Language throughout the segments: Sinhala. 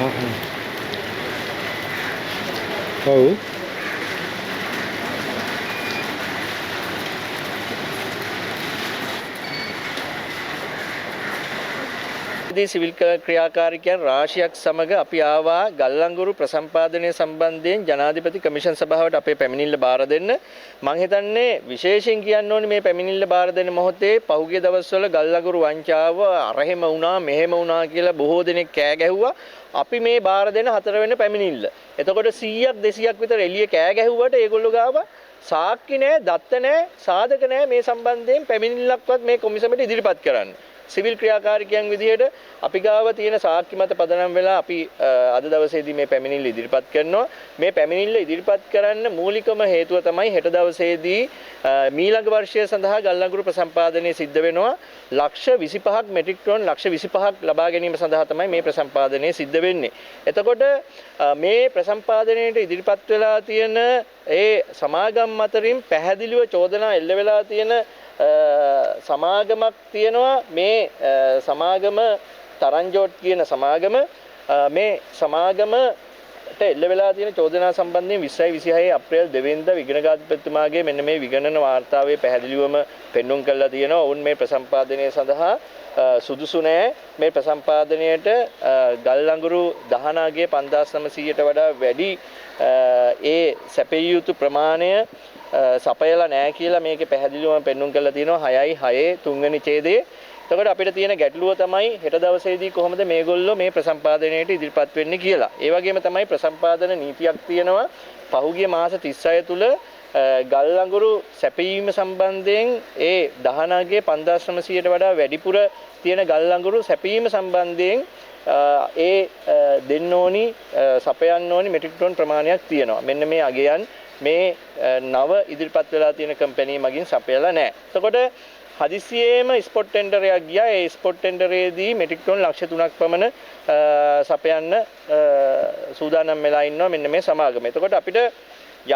ඔව්. සිවිල් ක්‍රියාකාරිකයන් රාශියක් සමග අපි ආවා ගල්ලංගුරු ප්‍රසම්පාදනය සම්බන්ධයෙන් ජනාධිපති කමිෂන් සභාවට අපේ පැමිණිල්ල බාර දෙන්න. මම හිතන්නේ විශේෂයෙන් කියන්න ඕනේ මේ පැමිණිල්ල බාර දෙන මොහොතේ පහුගිය දවස්වල ගල්ලංගුරු වංචාව අරහෙම වුණා මෙහෙම වුණා කියලා බොහෝ දෙනෙක් කෑ ගැහුවා. අපි මේ බාර දෙන හතරවෙනි පැමිණිල්ල. එතකොට 100ක් 200ක් විතර එළිය කෑ ගැහුවට ඒගොල්ලෝ ගාව සාක්ෂි නැහැ, දත්ත නැහැ, සාධක නැහැ මේ සම්බන්ධයෙන් පැමිණිල්ලක්වත් මේ කොමිසමට ඉදිරිපත් කරන්න. සිවිල් ක්‍රියාකාරිකයන් විදිහට අපි ගාව තියෙන සාක්ෂි මත පදනම් වෙලා අපි අද දවසේදී මේ පැමිණිල්ල ඉදිරිපත් කරනවා. මේ පැමිණිල්ල ඉදිරිපත් කරන්න මූලිකම හේතුව තමයි හෙට දවසේදී මීළඟ වර්ෂය සඳහා ගල්ලංගුරු ප්‍රසම්පාදනය සිද්ධ වෙනවා. ලක්ෂ 25ක් මෙට්‍රික් ටන් ලක්ෂ 25ක් ලබා ගැනීම සඳහා තමයි මේ ප්‍රසම්පාදනය සිද්ධ වෙන්නේ. එතකොට මේ ප්‍රසම්පාදනයට ඉදිරිපත් වෙලා තියෙන ඒ සමාගම් අතරින් පැහැදිලිව චෝදනා එල්ල වෙලා තියෙන සමාගමක් තියෙනවා. මේ සමාගම තරංජෝට් කියන සමාගම මේ සමාගමට එල්ල වෙලා තියෙන චෝදනා සම්බන්ධයෙන් 2026 අප්‍රේල් 2 වෙනිදා විගණකාධිපතිතුමාගේ මෙන්න මේ විගණන වාර්තාවේ පැහැදිලිවම පෙන්눔 කරලා තියෙනවා. ඔවුන් මේ ප්‍රසම්පාදනය සඳහා සුදුසු නැහැ. මේ ප්‍රසම්පාදනයට ගල්ලංගුරු දහනාගේ 5900ට වඩා වැඩි ඒ සැපිය යුතු ප්‍රමාණය සපයලා නැහැ කියලා මේකේ පැහැදිලිවම පෙන්눔 කරලා තියෙනවා 6.6 තුන්වෙනි ඡේදයේ. එතකොට අපිට තියෙන ගැටලුව තමයි හෙට දවසේදී කොහොමද මේගොල්ලෝ මේ ප්‍රසම්පාදනයට ඉදිරිපත් වෙන්නේ කියලා. ඒ වගේම තමයි ප්‍රසම්පාදන නීතියක් තියෙනවා. පහුගිය මාස 36 තුල ගල්ලංගුරු සැපයීම සම්බන්ධයෙන් ඒ දහනගේ 5900ට වඩා වැඩිපුර තියෙන ගල්ලංගුරු සැපයීම සම්බන්ධයෙන් ඒ දෙන්න ඕනි සපයන්න ඕනි මෙට්‍රික් ටන් ප්‍රමාණයක් තියෙනවා. මෙන්න මේ අගයන් මේ නව ඉදිරිපත් වෙලා තියෙන කම්පැනි මගින් සපයලා නැහැ. එතකොට හදිසියෙම ස්පොට් ටෙන්ඩරයක් ගියා. ඒ ස්පොට් ටෙන්ඩරේදී මෙට්‍රික් ටන් ලක්ෂ 3ක් පමණ සපයන්න සූදානම් වෙලා ඉන්නවා මෙන්න මේ සමාගම. එතකොට අපිට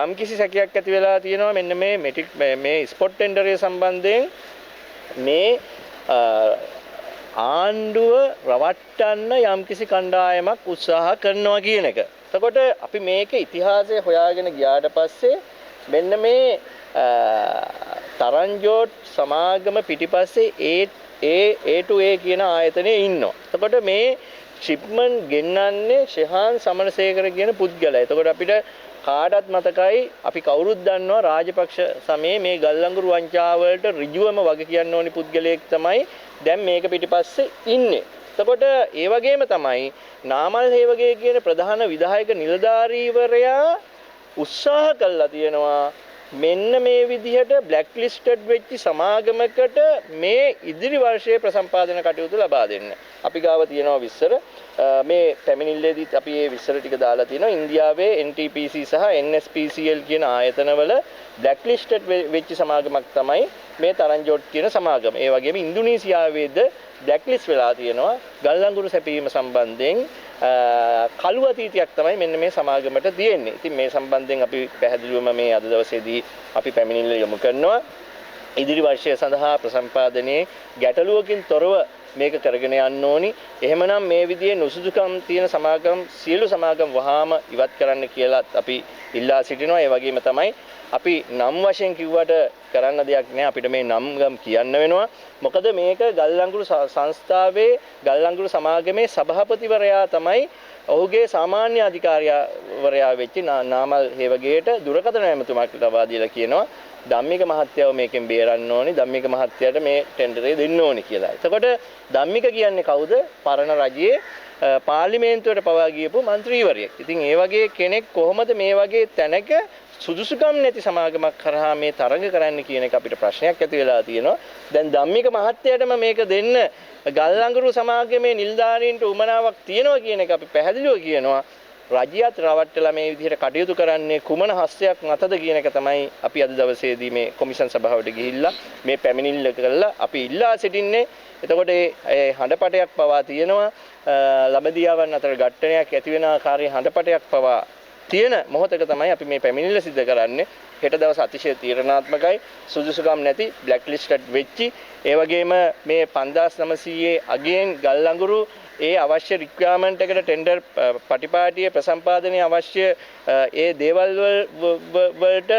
යම් කිසි සැකයක් ඇති වෙලා තියෙනවා මෙන්න මේ ස්පොට් ටෙන්ඩරේ සම්බන්ධයෙන් මේ ආණ්ඩුව රවට්ටන්න යම් කිසි කණ්ඩායමක් උත්සාහ කරනවා කියන එක. එතකොට අපි මේක ඉතිහාසය හොයාගෙන ගියාට පස්සේ මෙන්න මේ තරංජෝට් සමාගම පිටිපස්සේ A to A කියන ආයතනයේ ඉන්නවා. එතකොට මේ ෂිප්මන්ට් ගෙන්නන්නේ ශෙහාන් සමනසේකර කියන පුද්ගලයා. එතකොට අපිට කාටත් මතකයි අපි කවුරුත් දන්නවා රාජපක්ෂ සමයේ මේ ගල්ලංගුරු වංචාව වලට ඍජුවම වග කියන්න ඕනි පුද්ගලයෙක් තමයි දැන් මේක පිටිපස්සේ ඉන්නේ. එතකොට ඒ වගේම තමයි නාමල් හේවගේ කියන ප්‍රධාන විධායක නිලධාරීවරයා උත්සාහ කළා තියෙනවා මෙන්න මේ විදිහට බ්ලැක් ලිස්ටඩ් වෙච්ච සමාගමකට මේ ඉදිරි වර්ෂයේ ප්‍රසම්පාදන කටයුතු ලබා දෙන්න. අපි ගාව තියෙනවා විස්තර. මේ පැමිණිල්ලේදීත් අපි මේ විස්තර ටික දාලා තියෙනවා. ඉන්දියාවේ NTPC සහ NSPCL කියන ආයතනවල බ්ලැක් ලිස්ටඩ් වෙච්ච සමාගමක් තමයි මේ තරංජෝට් කියන සමාගම. ඒ වගේම ඉන්දුනීසියාවේද බ්ලැක් ලිස්ට් වෙලා තියෙනවා. ගල්ලංගුරු සැපීම සම්බන්ධයෙන් කළු අතීතයක් තමයි මෙන්න මේ සමාගමට තියෙන්නේ. ඉතින් මේ සම්බන්ධයෙන් අපි පැහැදිලිවම මේ අද දවසේදී අපි පැමිණිල්ල යොමු කරනවා. ඉදිරි වර්ෂය සඳහා ප්‍රසම්පාදනයේ ගැටලුවකින් තොරව මේක කරගෙන යන්න ඕනි. එහෙමනම් මේ විදිහේ නුසුදුකම් තියෙන සමාගම් සියලු සමාගම් වහාම ඉවත් කරන්න කියලා අපි ඉල්ලා සිටිනවා. ඒ වගේම තමයි අපි නම් වශයෙන් කිව්වට කරන්න දෙයක් නෑ. අපිට මේ නම් කියන්න වෙනවා. මොකද මේක ගල්ලංගුරු සංස්ථාවේ ගල්ලංගුරු සමාගමේ සභාපතිවරයා තමයි ඔහුගේ සාමාන්‍ය අධිකාරියවරයා වෙච්ච නාමල් හේවගේට දුරකථන ඇමතුමක් ලබා දීලා කියනවා ධම්මික මහත්තයව මේකෙන් බේරන්න ඕනි. ධම්මික මහත්තයාට මේ ටෙන්ඩරේ දෙන්න ඕනි කියලා. එතකොට ධම්මික කියන්නේ කවුද? පරණ රජයේ පාර්ලිමේන්තුවට පවා ගියපු മന്ത്രിවරයෙක්. ඉතින් ඒ වගේ කෙනෙක් කොහොමද මේ වගේ තැනක සුදුසුකම් නැති සමාගමක් කරහා මේ තරඟ කරන්න කියන එක අපිට ප්‍රශ්නයක් ඇති වෙලා තියෙනවා. දැන් ධම්මික මහත්තයාටම මේක දෙන්න ගල්ලංගුරු සමාගමේ නිලධාරීන්ට උමනාවක් තියෙනවා කියන එක අපි පැහැදිලිව කියනවා. රජියත් රවට්ටලා මේ විදිහට කටයුතු කරන්නේ කුමන හස්තයක් මතද කියන එක තමයි අපි අද දවසේදී මේ කොමිෂන් සභාවට ගිහිල්ලා මේ පැමිණිල්ල කරලා අපි ඉල්ලා සිටින්නේ. එතකොට ඒ හඬපටයක් පවා තියෙනවා. ළමදියාවන් අතර ගැටණයක් ඇති වෙන ආකාරයේ හඬපටයක් පවා තියෙන මොහොතක තමයි අපි මේ පැමිණිල්ල සිදු කරන්නේ. හෙට දවස් අතිශය තීරණාත්මකයි. සුදුසුකම් නැති බ්ලැක් ලිස්ටඩ් වෙච්චි ඒ වගේම මේ 5900 අගයෙන් ගල්ලංගුරු ඒ අවශ්‍ය රික්වයර්මන්ට් එකට ටෙන්ඩර් පටිපාටියේ ප්‍රසම්පාදනයේ අවශ්‍ය ඒ දේවල් වලට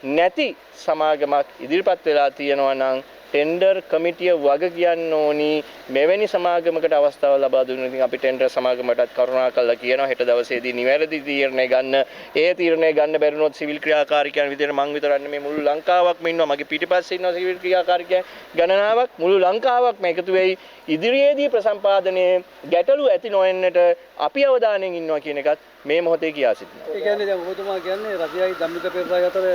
නැති සමාගමක් ඉදිරිපත් වෙලා තියෙනවා නම් ටෙන්ඩර් කමිටිය වග කියන්න ඕනි මෙවැනි සමාගමකට අවස්ථාව ලබා දුන්න ඉතින් අපි ටෙන්ඩර් සමාගමටත් කරුණාකරලා කියනවා හෙට දවසේදී නිවැරදි තීරණය ගන්න. ඒ තීරණය ගන්න බැරිනොත් සිවිල් ක්‍රියාකාරිකයන් විදිහට මං විතරක් මේ මුළු ලංකාවක්ම ඉන්නවා. මගේ පිටිපස්සේ ඉන්නවා සිවිල් ක්‍රියාකාරිකයන් ගණනාවක් මුළු ලංකාවක්ම එකතු වෙයි. ඉදිරියේදී ප්‍රසම්පාදනයේ ගැටලු ඇති නොවෙන්නට අපි අවධානයෙන් ඉන්නවා කියන එකත් මේ මොහොතේ කියා සිටිනවා. ඒ කියන්නේ දැන් ඔබතුමා කියන්නේ රජයයි ධම්මික පෙරේරායි අතර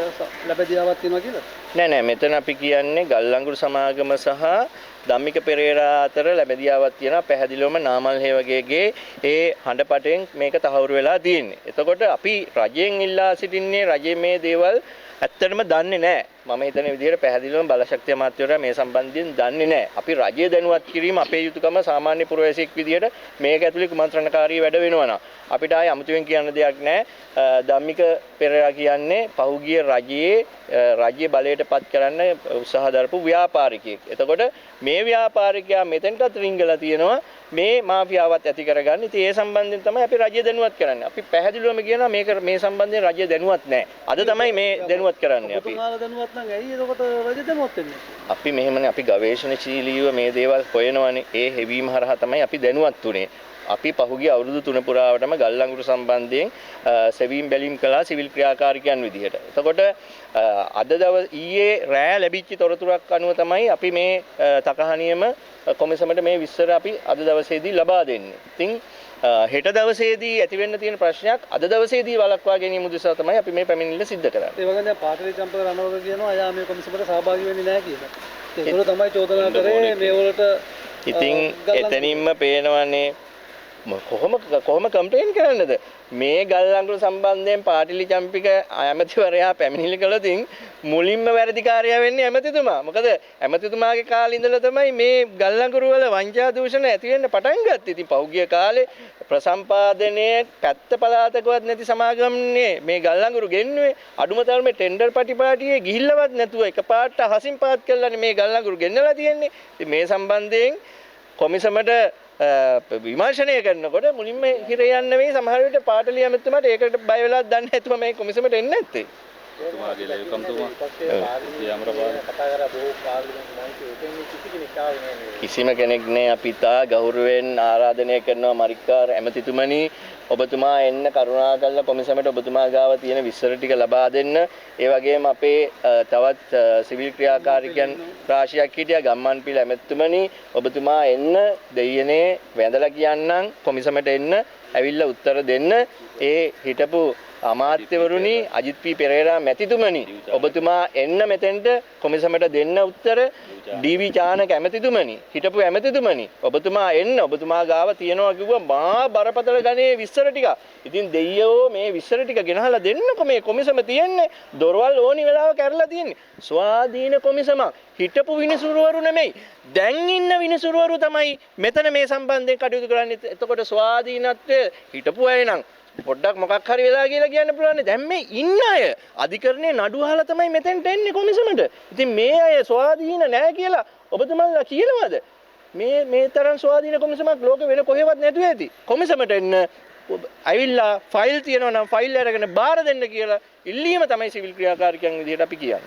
ලැබෙදියාවක් තියෙනවා කියලා? නෑ මෙතන අපි කියන්නේ ගල්ලංගුරු සමාගම සහ ධම්මික පෙරේරා අතර ලැබෙදියාවක් තියෙනවා. පැහැදිලිවම නාමල් හේවගේගේ ඒ හඬපටෙන් මේක තහවුරු වෙලා තියෙන්නේ. එතකොට අපි රජයෙන් ඉල්ලා සිටින්නේ රජයේ මේ දේවල් ඇත්තටම දන්නේ නැහැ. මම හිතන විදිහට පැහැදිලිවම බලශක්ති අමාත්‍යවරයා මේ සම්බන්ධයෙන් දන්නේ නැහැ. අපි රජය දැනුවත් කිරීම අපේ යුතුකම සාමාන්‍ය පුරවැසියෙක් විදිහට මේක ඇතුලේ කුමන්ත්‍රණකාරී වැඩ වෙනවා නා. අපිට ආයේ අමුතුවෙන් කියන්න දෙයක් නැහැ. ධම්මික පෙරේරා කියන්නේ පහුගිය රජයේ බලයට පත් කරන්න උත්සාහ දරපු ව්‍යාපාරිකයෙක්. එතකොට මේ ව්‍යාපාරිකයා මෙතෙන්ටත් රිංගලා තියෙනවා මේ මාෆියාවත් ඇති කරගන්න. ඉතින් ඒ සම්බන්ධයෙන් තමයි අපි රජය දැනුවත් කරන්නේ. අපි පැහැදිලිවම කියනවා මේක මේ සම්බන්ධයෙන් රජය දැනුවත් නැහැ. අද තමයි මේ දැනුවත් කරන්නේ අපි. ඔබතුමාලා දැනුවත් නම් ඇයි එතකොට රජය දැනුවත් වෙන්නේ? අපි මෙහෙමනේ අපි ගවේෂණශීලීව මේ දේවල් හොයනවානේ. ඒ හෙවීම හරහා තමයි අපි දැනුවත් උනේ. අපි පහුගිය අවුරුදු 3 පුරාවටම ගල්ලංගුරු සම්බන්ධයෙන් සෙවීම් බැලීම් කළා සිවිල් ක්‍රියාකාරිකයන් විදිහට. එතකොට අද ඊයේ රෑ ලැබිච්ච තොරතුරක් අනුව තමයි අපි මේ තකහණියම කොමිසමට මේ විස්තර අපි අද දවසේදී ලබා දෙන්නේ. ඉතින් හෙට දවසේදී ඇති වෙන්න තියෙන ප්‍රශ්නයක් අද දවසේදී වළක්වා ගැනීම උදෙසා තමයි අපි මේ පැමිණිල්ල සිද්ධ කරන්නේ. ඒ වගේම දැන් පාටිලි චම්පක රණවක කියනවා අයා මේ කොමිසමට සහභාගී වෙන්නේ නැහැ කියලා. ඒගොල්ලෝ තමයි චෝදනා කරේ මේ වලට. ඉතින් එතනින්ම පේනවනේ කොහොම කම්ප්ලේන් කරන්නද මේ ගල්ලංගුරු සම්බන්ධයෙන් පාටිලි චම්පික ඇමතිවරයා පැමිණිලි කළොතින් මුලින්ම වැරදිකාරයා වෙන්නේ ඇමතිතුමා. මොකද ඇමතිතුමාගේ කාලේ ඉඳලා තමයි මේ ගල්ලංගුරු වල වංචා දූෂණ ඇති වෙන්න පටන් ගත්තේ. ඉතින් පහුගිය කාලේ ප්‍රසම්පාදනයේ පැත්ත පළාතකවත් නැති සමාගම්නේ මේ ගල්ලංගුරු ගෙන්නුවේ. අඩුම තරමේ ටෙන්ඩර් පටිපාටියේ ගිහිල්ලවත් නැතුව එකපාරට හසින් පාත් කළානේ මේ ගල්ලංගුරු ගෙන්නලා තියෙන්නේ. ඉතින් මේ සම්බන්ධයෙන් කොමිසමට විමර්ශනය කරනකොට මුලින්ම හිර යන්න නෙවෙයි සමහර විට පාටලි ඇමතුමාට ඒකට බය වෙලා දන්නේ නැතුව මේ කොමිසමට එන්නේ නැත්තේ. එතුමාගේ ලේකම්තුමා කතා කරා බොහෝ පාර්ලිමේන්තු මන්ත්‍රී කිසිම කෙනෙක් නෑ. අපි තා ගෞරවයෙන් ආරාධනය කරනවා මරික්කාර ඇමතිතුමනි ඔබතුමා එන්න කරුණාකරලා කොමිසමට ඔබතුමා ගාව තියෙන විස්තර ටික ලබා දෙන්න. ඒ වගේම අපේ තවත් සිවිල් ක්‍රියාකාරිකයන් රාශියක් හිටියා ගම්මන්පිල ඇමතිතුමනි ඔබතුමා එන්න දෙයියනේ වැඳලා කියන්නම් කොමිසමට එන්න ඇවිල්ලා උත්තර දෙන්න. ඒ හිටපු අමාත්‍යවරුනි අජිත් පී පෙරේරා මැතිතුමනි ඔබතුමා එන්න මෙතෙන්ට කොමිසමට දෙන්න උත්තර. ඩී.වී. චානක ඇමතිතුමනි හිටපු ඇමතිතුමනි ඔබතුමා එන්න ඔබතුමා ගාව තියනවා කිව්වා මා බරපතල ගණේ විස්තර ටික. ඉතින් දෙයියෝ මේ විස්තර ටික ගෙනහලා දෙන්නකො මේ කොමිසම තියන්නේ දොරවල් ඕනි වෙලාවක ඇරලා තියන්නේ. ස්වාධීන කොමිසමක් හිටපු විනිසුරුවරු නෙමෙයි දැන් ඉන්න විනිසුරුවරු තමයි මෙතන මේ සම්බන්ධයෙන් කටයුතු කරන්නේ. එතකොට ස්වාධීනත්වය හිටපු අය නම් පොඩ්ඩක් මොකක් හරි වෙලා කියලා කියන්න පුළුවන්. දැන් මේ ඉන්න අය අධිකරණයේ නඩු අහලා තමයි මෙතෙන්ට එන්නේ කොමිසමට. ඉතින් මේ අය ස්වාධීන නැහැ කියලා ඔබතුමාලා කියනවාද? මේ තරම් ස්වාධීන කොමිසමක් ලෝකෙ වෙන කොහෙවත් නැතුව ඇති. කොමිසමට එන්න ඇවිල්ලා ෆයිල් තියෙනවා නම් ෆයිල් අරගෙන බාර දෙන්න කියලා ඉල්ලීම තමයි සිවිල් ක්‍රියාකාරිකයන් විදිහට අපි කියන්නේ.